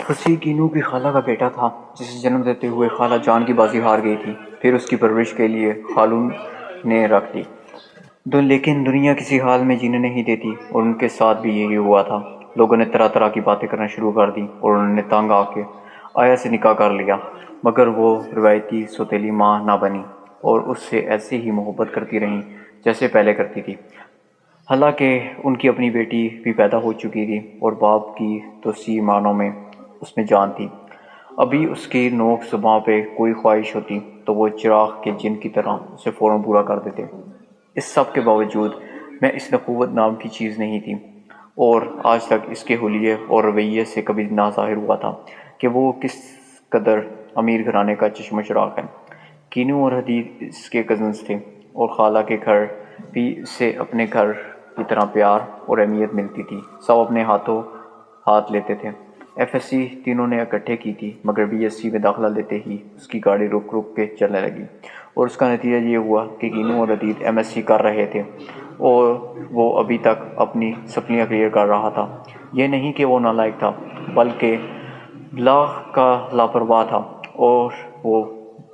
فصیح کینو کی خالہ کا بیٹا تھا جسے جنم دیتے ہوئے خالہ جان کی بازی ہار گئی تھی، پھر اس کی پرورش کے لیے خالو نے رکھ دی، لیکن دنیا کسی حال میں جینے نہیں دیتی اور ان کے ساتھ بھی یہی ہوا تھا۔ لوگوں نے طرح طرح کی باتیں کرنا شروع کر دی اور انہوں نے تنگ آ کے آیا سے نکاح کر لیا، مگر وہ روایتی سوتیلی ماں نہ بنی اور اس سے ایسے ہی محبت کرتی رہیں جیسے پہلے کرتی تھی۔ حالانکہ ان کی اپنی بیٹی بھی پیدا ہو چکی تھی اور باپ کی توسیع معنوں میں اس میں جان تھی۔ ابھی اس کی نوک زباں پہ کوئی خواہش ہوتی تو وہ چراغ کے جن کی طرح اسے فوراً پورا کر دیتے۔ اس سب کے باوجود میں اس نخوت نام کی چیز نہیں تھی، اور آج تک اس کے حلیے اور رویے سے کبھی نہ ظاہر ہوا تھا کہ وہ کس قدر امیر گھرانے کا چشم و چراغ ہے۔ کینو اور حدید اس کے کزنز تھے اور خالہ کے گھر بھی اسے اپنے گھر کی طرح پیار اور اہمیت ملتی تھی، سب اپنے ہاتھوں ہاتھ لیتے تھے۔ ایف ایس سی تینوں نے اکٹھے کی تھی، مگر بی ایس سی میں داخلہ لیتے ہی اس کی گاڑی رک رک کے چلنے لگی، اور اس کا نتیجہ یہ ہوا کہ کینو اور حدید ایم ایس سی کر رہے تھے اور وہ ابھی تک اپنی سپلیاں کلیئر کر رہا تھا۔ یہ نہیں کہ وہ نالائق تھا، بلکہ بلاغ کا لاپرواہ تھا، اور وہ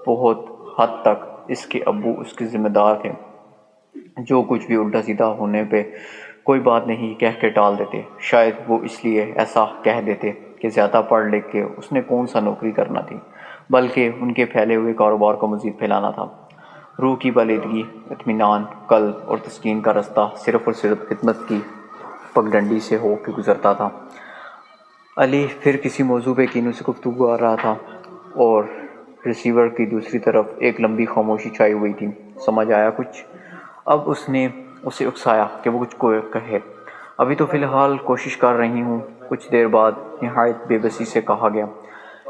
بہت حد تک اس کے ابو اس کے ذمہ دار تھے، جو کچھ بھی الٹا سیدھا ہونے پہ کوئی بات نہیں کہہ کے ٹال دیتے۔ شاید وہ اس لیے ایسا کہہ دیتے کہ زیادہ پڑھ لکھ کے اس نے کون سا نوکری کرنا تھی، بلکہ ان کے پھیلے ہوئے کاروبار کو مزید پھیلانا تھا۔ روح کی بالیدگی، اطمینان قلب اور تسکین کا رستہ صرف اور صرف خدمت کی پگڈنڈی سے ہو کے گزرتا تھا۔ علی پھر کسی موضوع پہ کینو سے گفتگو کر رہا تھا اور ریسیور کی دوسری طرف ایک لمبی خاموشی چھائی ہوئی تھی۔ سمجھ آیا کچھ؟ اب اس نے اسے اکسایا کہ وہ کچھ کہے۔ ابھی تو فی الحال کوشش کر رہی ہوں۔ کچھ دیر بعد نہایت بے بسی سے کہا گیا،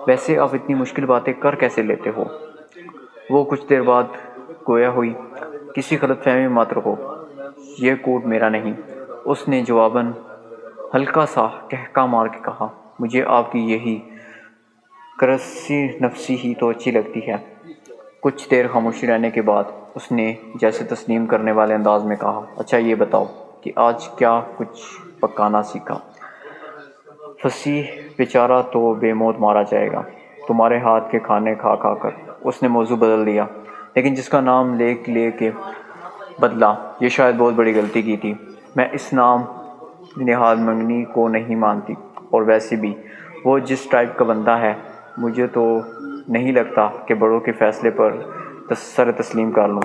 ویسے آپ اتنی مشکل باتیں کر کیسے لیتے ہو؟ وہ کچھ دیر بعد گویا ہوئی، کسی غلط فہمی میں مت رہو، یہ کوڈ میرا نہیں۔ اس نے جواباً ہلکا سا ٹھہکا مار کے کہا، مجھے آپ کی یہی کرسی نفسی ہی تو اچھی لگتی ہے۔ کچھ دیر خاموشی رہنے کے بعد اس نے جیسے تسلیم کرنے والے انداز میں کہا، اچھا یہ بتاؤ کہ آج کیا کچھ پکانا سیکھا؟ فصیح بیچارہ تو بے موت مارا جائے گا تمہارے ہاتھ کے کھانے کھا کھا کر۔ اس نے موضوع بدل دیا، لیکن جس کا نام لے کے بدلا، یہ شاید بہت بڑی غلطی کی تھی۔ میں اس نام نہاد منگنی کو نہیں مانتی، اور ویسے بھی وہ جس ٹائپ کا بندہ ہے، مجھے تو نہیں لگتا کہ بڑوں کے فیصلے پر سر تسلیم کر لوں۔